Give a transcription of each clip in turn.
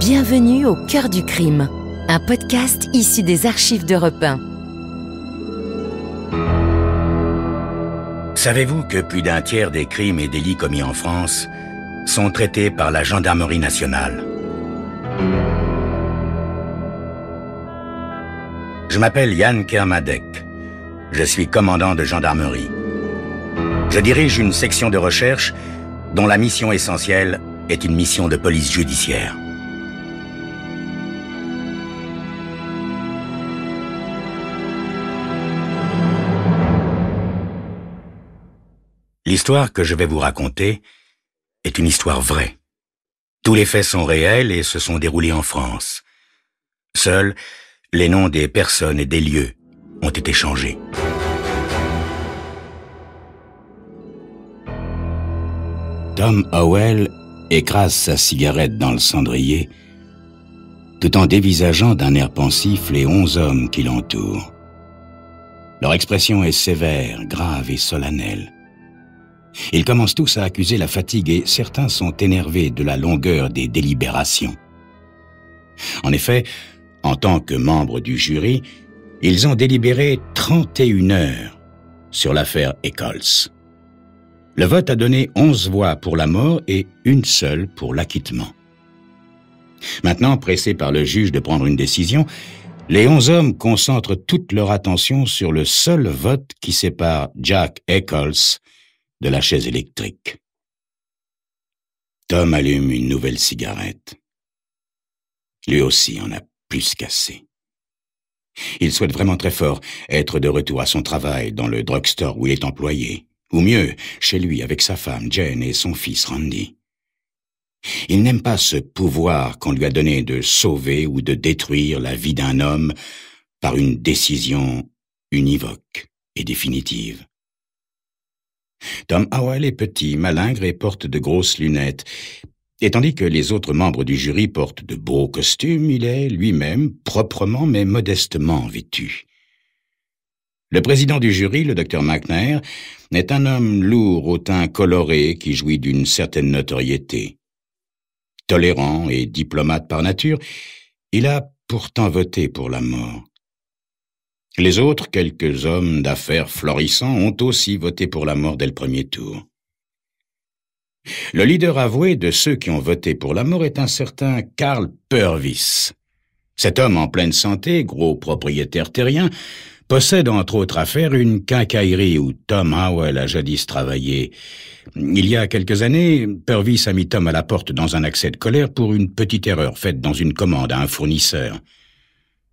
Bienvenue au cœur du crime, un podcast issu des archives d'Europe 1. Savez-vous que plus d'un tiers des crimes et délits commis en France sont traités par la gendarmerie nationale? Je m'appelle Yann Kermadec. Je suis commandant de gendarmerie. Je dirige une section de recherche dont la mission essentielle est une mission de police judiciaire. L'histoire que je vais vous raconter est une histoire vraie. Tous les faits sont réels et se sont déroulés en France. Seuls, les noms des personnes et des lieux ont été changés. Tom Howell écrase sa cigarette dans le cendrier, tout en dévisageant d'un air pensif les 11 hommes qui l'entourent. Leur expression est sévère, grave et solennelle. Ils commencent tous à accuser la fatigue et certains sont énervés de la longueur des délibérations. En effet, en tant que membres du jury, ils ont délibéré 31 heures sur l'affaire Eccles. Le vote a donné 11 voix pour la mort et une seule pour l'acquittement. Maintenant, pressés par le juge de prendre une décision, les 11 hommes concentrent toute leur attention sur le seul vote qui sépare Jack Eccles de la chaise électrique. Tom allume une nouvelle cigarette. Lui aussi en a plus qu'assez. Il souhaite vraiment très fort être de retour à son travail dans le drugstore où il est employé, ou mieux, chez lui avec sa femme Jane et son fils Randy. Il n'aime pas ce pouvoir qu'on lui a donné de sauver ou de détruire la vie d'un homme par une décision univoque et définitive. Tom Howell est petit, malingre et porte de grosses lunettes. Et tandis que les autres membres du jury portent de beaux costumes, il est lui-même proprement mais modestement vêtu. Le président du jury, le Dr McNair, est un homme lourd au teint coloré qui jouit d'une certaine notoriété. Tolérant et diplomate par nature, il a pourtant voté pour la mort. Les autres, quelques hommes d'affaires florissants, ont aussi voté pour la mort dès le premier tour. Le leader avoué de ceux qui ont voté pour la mort est un certain Carl Purvis. Cet homme en pleine santé, gros propriétaire terrien, possède entre autres affaires une quincaillerie où Tom Howell a jadis travaillé. Il y a quelques années, Purvis a mis Tom à la porte dans un accès de colère pour une petite erreur faite dans une commande à un fournisseur.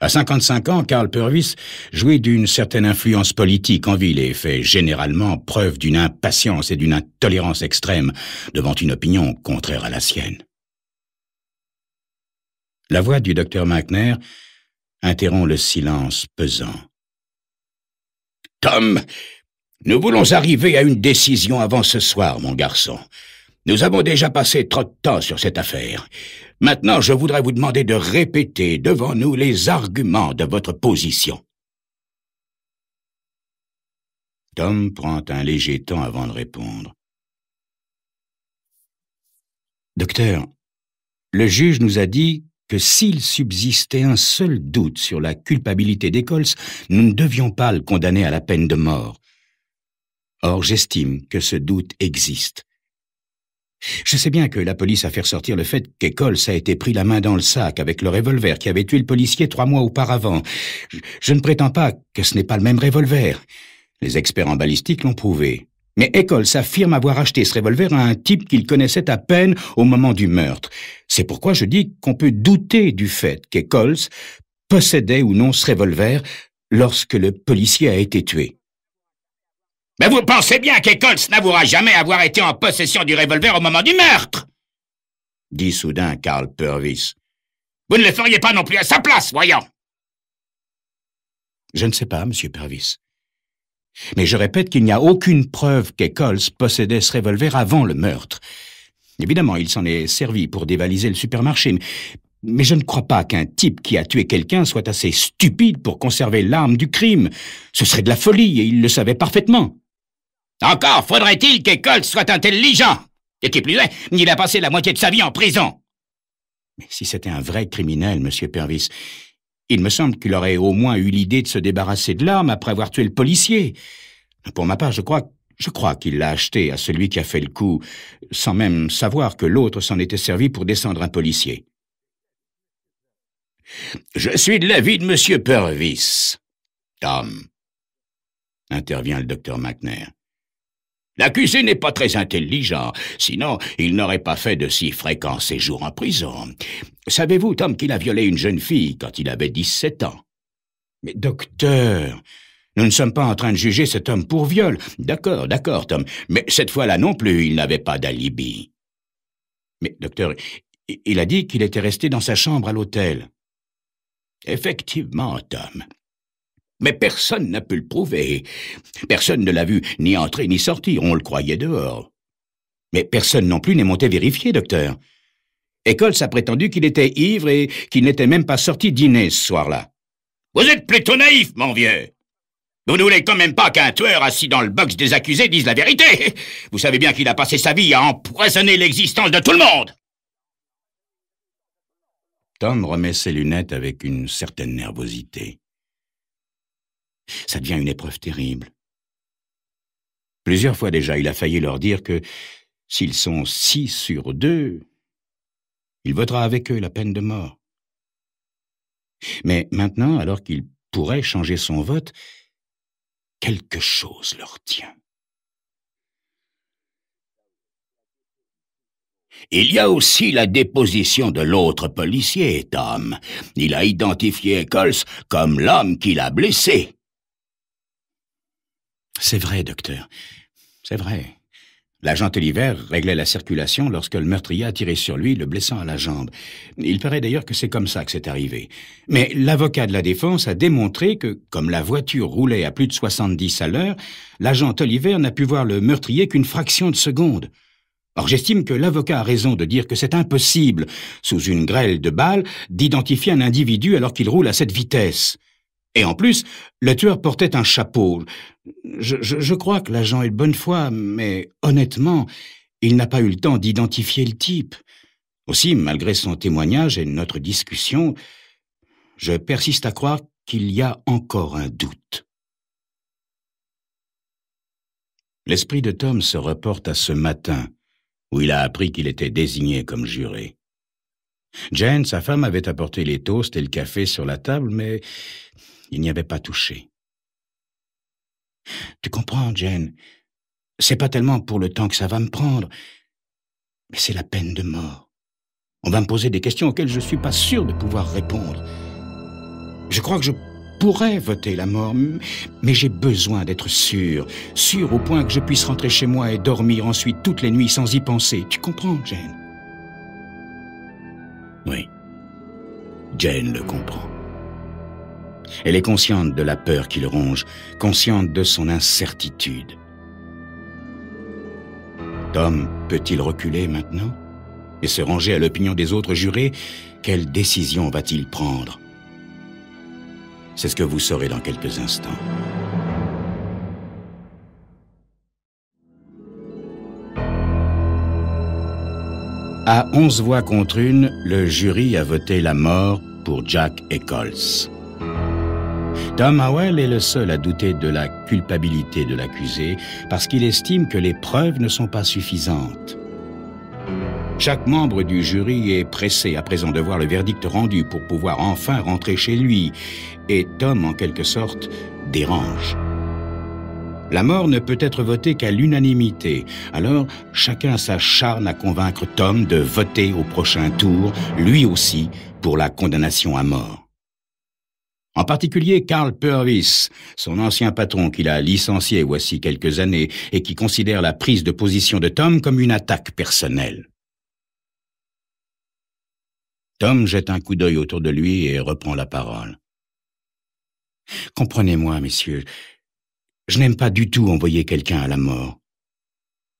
À 55 ans, Carl Purvis jouit d'une certaine influence politique en ville et fait généralement preuve d'une impatience et d'une intolérance extrême devant une opinion contraire à la sienne. La voix du Dr McNair interrompt le silence pesant. « Tom, nous voulons arriver à une décision avant ce soir, mon garçon. Nous avons déjà passé trop de temps sur cette affaire. Maintenant, je voudrais vous demander de répéter devant nous les arguments de votre position. » Tom prend un léger temps avant de répondre. « Docteur, le juge nous a dit que s'il subsistait un seul doute sur la culpabilité d'Eccles, nous ne devions pas le condamner à la peine de mort. Or, j'estime que ce doute existe. Je sais bien que la police a fait ressortir le fait qu'Eccles a été pris la main dans le sac avec le revolver qui avait tué le policier 3 mois auparavant. Je ne prétends pas que ce n'est pas le même revolver. Les experts en balistique l'ont prouvé. Mais Eccles affirme avoir acheté ce revolver à un type qu'il connaissait à peine au moment du meurtre. C'est pourquoi je dis qu'on peut douter du fait qu'Eccles possédait ou non ce revolver lorsque le policier a été tué. « Mais vous pensez bien qu'Eccles n'avouera jamais avoir été en possession du revolver au moment du meurtre !» dit soudain Carl Purvis. « Vous ne le feriez pas non plus à sa place, voyons !» Je ne sais pas, monsieur Purvis. Mais je répète qu'il n'y a aucune preuve qu'Eccles possédait ce revolver avant le meurtre. Évidemment, il s'en est servi pour dévaliser le supermarché, mais je ne crois pas qu'un type qui a tué quelqu'un soit assez stupide pour conserver l'arme du crime. Ce serait de la folie et il le savait parfaitement. Encore faudrait-il qu'Eccles soit intelligent. Et qui plus est, il a passé la moitié de sa vie en prison. Mais si c'était un vrai criminel, Monsieur Purvis, il me semble qu'il aurait au moins eu l'idée de se débarrasser de l'arme après avoir tué le policier. Pour ma part, je crois qu'il l'a acheté à celui qui a fait le coup, sans même savoir que l'autre s'en était servi pour descendre un policier. Je suis de l'avis de Monsieur Purvis, Tom, intervient le docteur McNair. L'accusé n'est pas très intelligent, sinon il n'aurait pas fait de si fréquents séjours en prison. Savez-vous, Tom, qu'il a violé une jeune fille quand il avait 17 ans? Mais docteur, nous ne sommes pas en train de juger cet homme pour viol. D'accord, Tom, mais cette fois-là non plus, il n'avait pas d'alibi. Mais docteur, il a dit qu'il était resté dans sa chambre à l'hôtel. Effectivement, Tom. Mais personne n'a pu le prouver. Personne ne l'a vu ni entrer ni sortir, on le croyait dehors. Mais personne non plus n'est monté vérifier, docteur. Eccles a prétendu qu'il était ivre et qu'il n'était même pas sorti dîner ce soir-là. Vous êtes plutôt naïf, mon vieux. Vous ne voulez quand même pas qu'un tueur assis dans le box des accusés dise la vérité. Vous savez bien qu'il a passé sa vie à empoisonner l'existence de tout le monde. Tom remet ses lunettes avec une certaine nervosité. Ça devient une épreuve terrible. Plusieurs fois déjà, il a failli leur dire que s'ils sont 6 sur 2, il votera avec eux la peine de mort. Mais maintenant, alors qu'il pourrait changer son vote, quelque chose leur tient. Il y a aussi la déposition de l'autre policier, Tom. Il a identifié Eccles comme l'homme qui l'a blessé. C'est vrai, docteur. C'est vrai. L'agent Oliver réglait la circulation lorsque le meurtrier a tiré sur lui, le blessant à la jambe. Il paraît d'ailleurs que c'est comme ça que c'est arrivé. Mais l'avocat de la défense a démontré que, comme la voiture roulait à plus de 70 à l'heure, l'agent Oliver n'a pu voir le meurtrier qu'une fraction de seconde. Or, j'estime que l'avocat a raison de dire que c'est impossible, sous une grêle de balles, d'identifier un individu alors qu'il roule à cette vitesse. Et en plus, le tueur portait un chapeau. Je crois que l'agent est de bonne foi, mais honnêtement, il n'a pas eu le temps d'identifier le type. Aussi, malgré son témoignage et notre discussion, je persiste à croire qu'il y a encore un doute. L'esprit de Tom se reporte à ce matin, où il a appris qu'il était désigné comme juré. Jane, sa femme, avait apporté les toasts et le café sur la table, mais il n'y avait pas touché. Tu comprends, Jane, c'est pas tellement pour le temps que ça va me prendre, mais c'est la peine de mort. On va me poser des questions auxquelles je suis pas sûr de pouvoir répondre. Je crois que je pourrais voter la mort, mais j'ai besoin d'être sûr au point que je puisse rentrer chez moi et dormir ensuite toutes les nuits sans y penser. Tu comprends, Jane? Oui, Jane le comprend. Elle est consciente de la peur qui le ronge, consciente de son incertitude. Tom peut-il reculer maintenant et se ranger à l'opinion des autres jurés? Quelle décision va-t-il prendre? C'est ce que vous saurez dans quelques instants. À 11 voix contre une, le jury a voté la mort pour Jack Eccles. Tom Howell est le seul à douter de la culpabilité de l'accusé parce qu'il estime que les preuves ne sont pas suffisantes. Chaque membre du jury est pressé à présent de voir le verdict rendu pour pouvoir enfin rentrer chez lui, et Tom, en quelque sorte, dérange. La mort ne peut être votée qu'à l'unanimité, alors chacun s'acharne à convaincre Tom de voter au prochain tour, lui aussi, pour la condamnation à mort. En particulier Carl Purvis, son ancien patron qu'il a licencié voici quelques années et qui considère la prise de position de Tom comme une attaque personnelle. Tom jette un coup d'œil autour de lui et reprend la parole. « Comprenez-moi, messieurs, je n'aime pas du tout envoyer quelqu'un à la mort.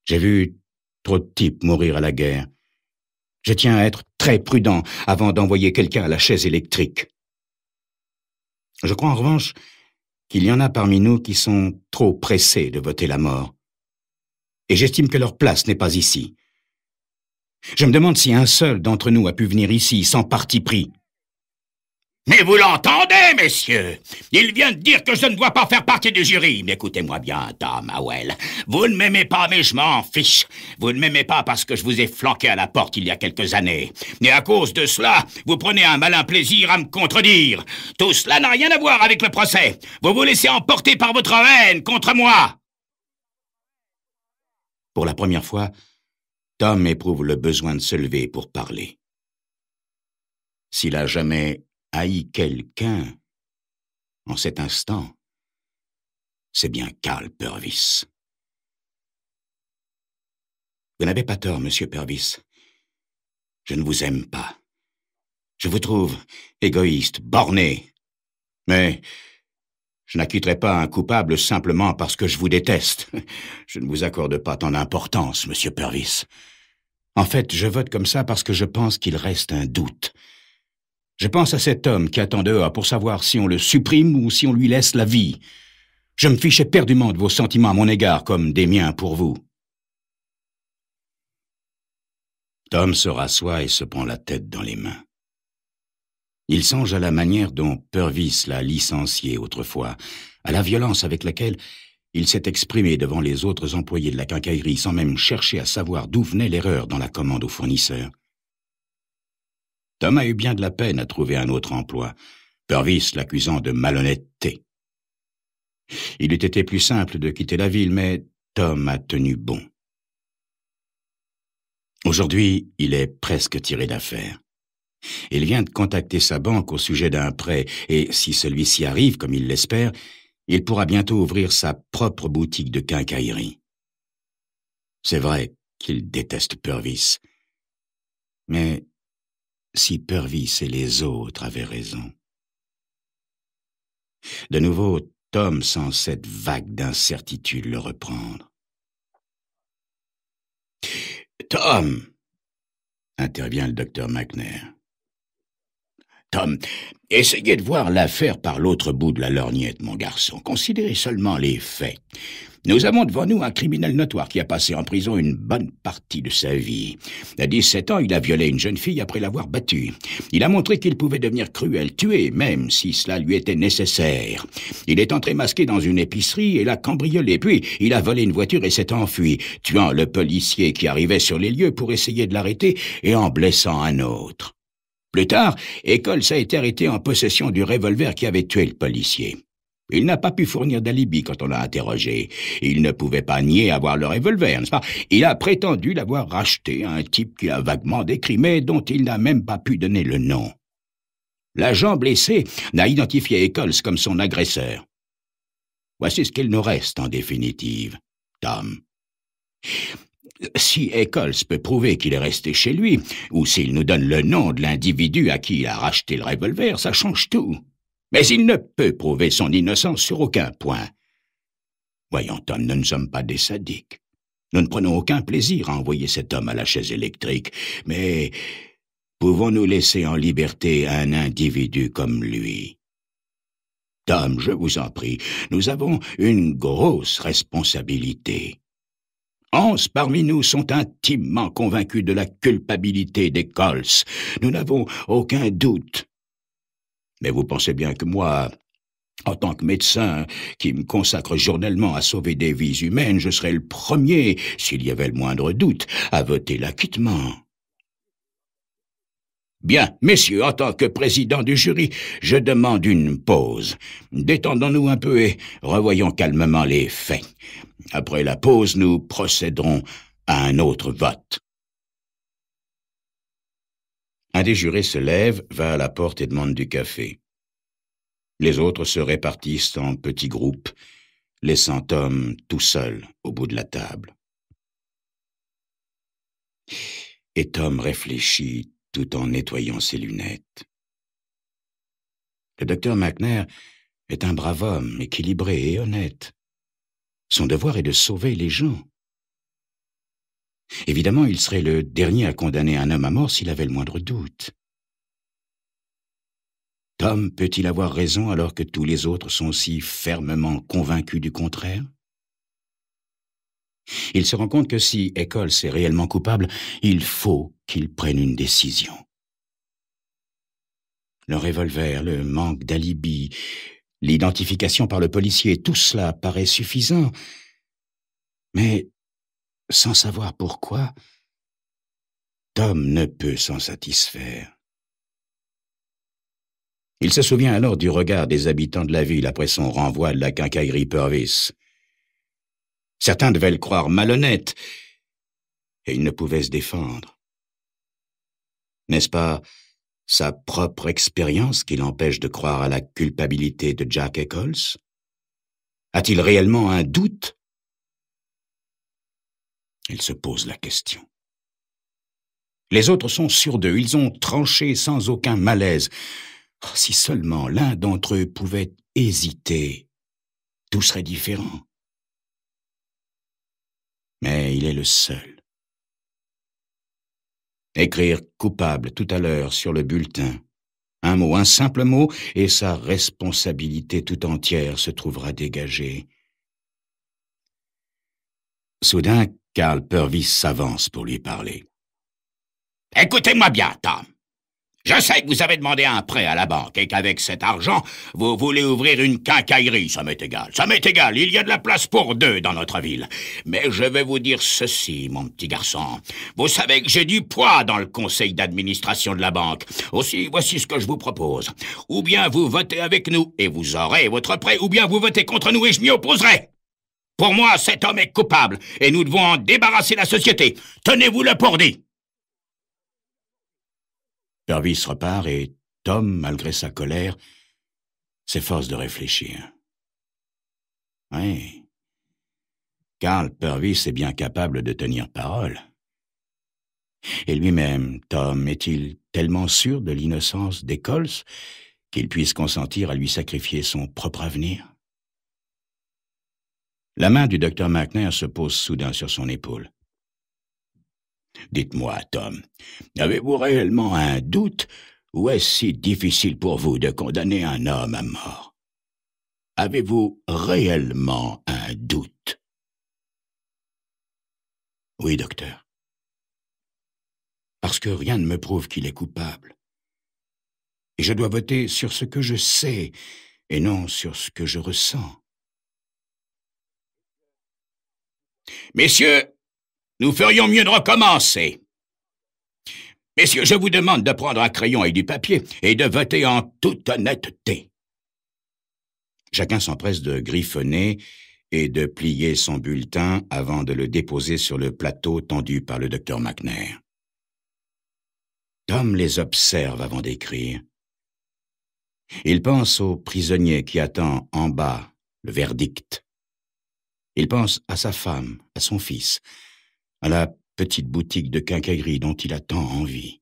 J'ai vu trop de types mourir à la guerre. Je tiens à être très prudent avant d'envoyer quelqu'un à la chaise électrique. Je crois en revanche qu'il y en a parmi nous qui sont trop pressés de voter la mort. Et j'estime que leur place n'est pas ici. Je me demande si un seul d'entre nous a pu venir ici sans parti pris. Mais vous l'entendez, messieurs? Il vient de dire que je ne dois pas faire partie du jury. Mais écoutez-moi bien, Tom Howell. Vous ne m'aimez pas, mais je m'en fiche. Vous ne m'aimez pas parce que je vous ai flanqué à la porte il y a quelques années. Et à cause de cela, vous prenez un malin plaisir à me contredire. Tout cela n'a rien à voir avec le procès. Vous vous laissez emporter par votre haine contre moi. Pour la première fois, Tom éprouve le besoin de se lever pour parler. S'il a jamais haï quelqu'un, en cet instant, c'est bien Carl Purvis. Vous n'avez pas tort, monsieur Purvis. Je ne vous aime pas. Je vous trouve égoïste, borné. Mais je n'acquitterai pas un coupable simplement parce que je vous déteste. Je ne vous accorde pas tant d'importance, monsieur Purvis. En fait, je vote comme ça parce que je pense qu'il reste un doute. Je pense à cet homme qui attend dehors pour savoir si on le supprime ou si on lui laisse la vie. Je me fiche éperdument de vos sentiments à mon égard comme des miens pour vous. Tom se rassoit et se prend la tête dans les mains. Il songe à la manière dont Purvis l'a licencié autrefois, à la violence avec laquelle il s'est exprimé devant les autres employés de la quincaillerie sans même chercher à savoir d'où venait l'erreur dans la commande au fournisseur. Tom a eu bien de la peine à trouver un autre emploi, Purvis l'accusant de malhonnêteté. Il eût été plus simple de quitter la ville, mais Tom a tenu bon. Aujourd'hui, il est presque tiré d'affaire. Il vient de contacter sa banque au sujet d'un prêt, et si celui-ci arrive, comme il l'espère, il pourra bientôt ouvrir sa propre boutique de quincaillerie. C'est vrai qu'il déteste Purvis, mais si Purvis et les autres avaient raison. De nouveau, Tom sent cette vague d'incertitude le reprendre. « Tom !» intervient le docteur McNair. « Tom, essayez de voir l'affaire par l'autre bout de la lorgnette, mon garçon. Considérez seulement les faits. Nous avons devant nous un criminel notoire qui a passé en prison une bonne partie de sa vie. À 17 ans, il a violé une jeune fille après l'avoir battue. Il a montré qu'il pouvait devenir cruel, tuer, même si cela lui était nécessaire. Il est entré masqué dans une épicerie et l'a cambriolé. Puis, il a volé une voiture et s'est enfui, tuant le policier qui arrivait sur les lieux pour essayer de l'arrêter et en blessant un autre. Plus tard, Eccles a été arrêté en possession du revolver qui avait tué le policier. Il n'a pas pu fournir d'alibi quand on l'a interrogé. Il ne pouvait pas nier avoir le revolver, n'est-ce pas? Il a prétendu l'avoir racheté à un type qu'il a vaguement décrit, mais dont il n'a même pas pu donner le nom. L'agent blessé n'a identifié Eccles comme son agresseur. Voici ce qu'il nous reste en définitive, Tom. Si Eccles peut prouver qu'il est resté chez lui, ou s'il nous donne le nom de l'individu à qui il a racheté le revolver, ça change tout. Mais il ne peut prouver son innocence sur aucun point. Voyons, Tom, nous ne sommes pas des sadiques. Nous ne prenons aucun plaisir à envoyer cet homme à la chaise électrique, mais pouvons-nous laisser en liberté un individu comme lui? Tom, je vous en prie, nous avons une grosse responsabilité. 11 parmi nous sont intimement convaincus de la culpabilité d'Eccles. Nous n'avons aucun doute. Mais vous pensez bien que moi, en tant que médecin qui me consacre journellement à sauver des vies humaines, je serais le premier, s'il y avait le moindre doute, à voter l'acquittement. Bien, messieurs, en tant que président du jury, je demande une pause. Détendons-nous un peu et revoyons calmement les faits. Après la pause, nous procéderons à un autre vote. Un des jurés se lève, va à la porte et demande du café. Les autres se répartissent en petits groupes, laissant Tom tout seul au bout de la table. Et Tom réfléchit tout en nettoyant ses lunettes. Le docteur McNair est un brave homme, équilibré et honnête. Son devoir est de sauver les gens. Évidemment, il serait le dernier à condamner un homme à mort s'il avait le moindre doute. Tom peut-il avoir raison alors que tous les autres sont si fermement convaincus du contraire? Il se rend compte que si Eccles est réellement coupable, il faut qu'il prenne une décision. Le revolver, le manque d'alibi, l'identification par le policier, tout cela paraît suffisant. Mais, sans savoir pourquoi, Tom ne peut s'en satisfaire. Il se souvient alors du regard des habitants de la ville après son renvoi de la quincaillerie Purvis. Certains devaient le croire malhonnête, et il ne pouvait se défendre. N'est-ce pas sa propre expérience qui l'empêche de croire à la culpabilité de Jack Eccles? A-t-il réellement un doute? Il se pose la question. Les autres sont sûrs d'eux, ils ont tranché sans aucun malaise. Oh, si seulement l'un d'entre eux pouvait hésiter, tout serait différent. Mais il est le seul. Écrire coupable tout à l'heure sur le bulletin. Un mot, un simple mot, et sa responsabilité tout entière se trouvera dégagée. Soudain, Carl Purvis s'avance pour lui parler. « Écoutez-moi bien, Tom. Je sais que vous avez demandé un prêt à la banque et qu'avec cet argent, vous voulez ouvrir une quincaillerie, ça m'est égal. Ça m'est égal, il y a de la place pour deux dans notre ville. Mais je vais vous dire ceci, mon petit garçon. Vous savez que j'ai du poids dans le conseil d'administration de la banque. Aussi, voici ce que je vous propose. Ou bien vous votez avec nous et vous aurez votre prêt, ou bien vous votez contre nous et je m'y opposerai. Pour moi, cet homme est coupable et nous devons en débarrasser la société. Tenez-vous-le pour dit. » Purvis repart et Tom, malgré sa colère, s'efforce de réfléchir. Oui, Carl Purvis est bien capable de tenir parole. Et lui-même, Tom, est-il tellement sûr de l'innocence d'Eccles qu'il puisse consentir à lui sacrifier son propre avenir? La main du docteur McNair se pose soudain sur son épaule. Dites-moi, Tom, avez-vous réellement un doute ou est-ce si difficile pour vous de condamner un homme à mort? Avez-vous réellement un doute? Oui, docteur. Parce que rien ne me prouve qu'il est coupable. Et je dois voter sur ce que je sais et non sur ce que je ressens. Messieurs, nous ferions mieux de recommencer. Messieurs, je vous demande de prendre un crayon et du papier et de voter en toute honnêteté. Chacun s'empresse de griffonner et de plier son bulletin avant de le déposer sur le plateau tendu par le docteur McNair. Tom les observe avant d'écrire. Il pense au prisonnier qui attend en bas le verdict. Il pense à sa femme, à son fils, à la petite boutique de quincaillerie dont il a tant envie.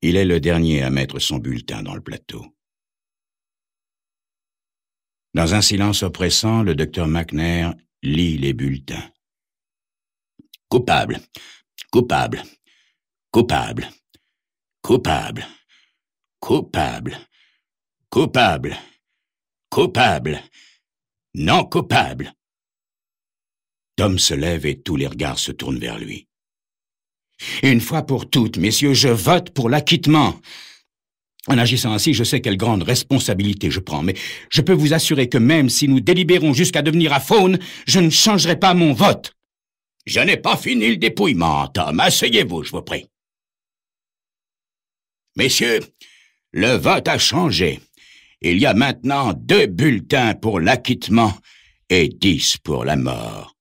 Il est le dernier à mettre son bulletin dans le plateau. Dans un silence oppressant, le docteur McNair lit les bulletins. Coupable, coupable, coupable, coupable, coupable, coupable, coupable, non coupable. Tom se lève et tous les regards se tournent vers lui. Une fois pour toutes, messieurs, je vote pour l'acquittement. En agissant ainsi, je sais quelle grande responsabilité je prends, mais je peux vous assurer que même si nous délibérons jusqu'à devenir à faune, je ne changerai pas mon vote. Je n'ai pas fini le dépouillement, Tom. Asseyez-vous, je vous prie. Messieurs, le vote a changé. Il y a maintenant 2 bulletins pour l'acquittement et 10 pour la mort.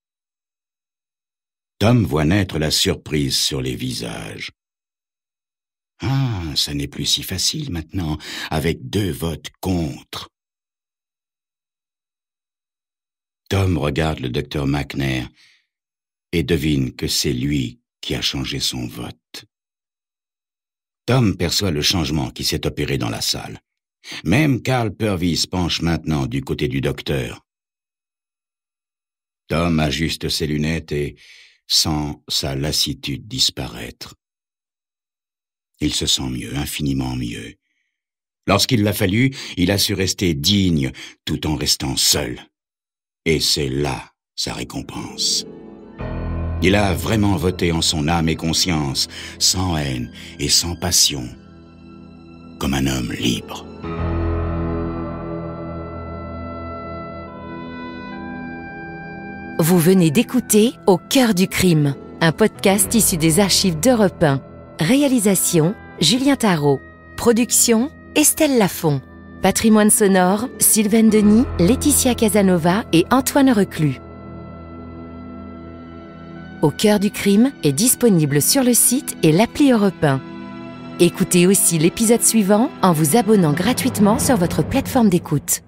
Tom voit naître la surprise sur les visages. Ah, ça n'est plus si facile maintenant, avec 2 votes contre. Tom regarde le docteur McNair et devine que c'est lui qui a changé son vote. Tom perçoit le changement qui s'est opéré dans la salle. Même Carl Purvis penche maintenant du côté du docteur. Tom ajuste ses lunettes et sent sa lassitude disparaître. Il se sent mieux, infiniment mieux. Lorsqu'il l'a fallu, il a su rester digne tout en restant seul. Et c'est là sa récompense. Il a vraiment voté en son âme et conscience, sans haine et sans passion, comme un homme libre. Vous venez d'écouter Au cœur du crime, un podcast issu des archives d'Europe 1. Réalisation, Julien Tarot. Production, Estelle Lafont. Patrimoine sonore, Sylvaine Denis, Laetitia Casanova et Antoine Reclus. Au cœur du crime est disponible sur le site et l'appli Europe 1. Écoutez aussi l'épisode suivant en vous abonnant gratuitement sur votre plateforme d'écoute.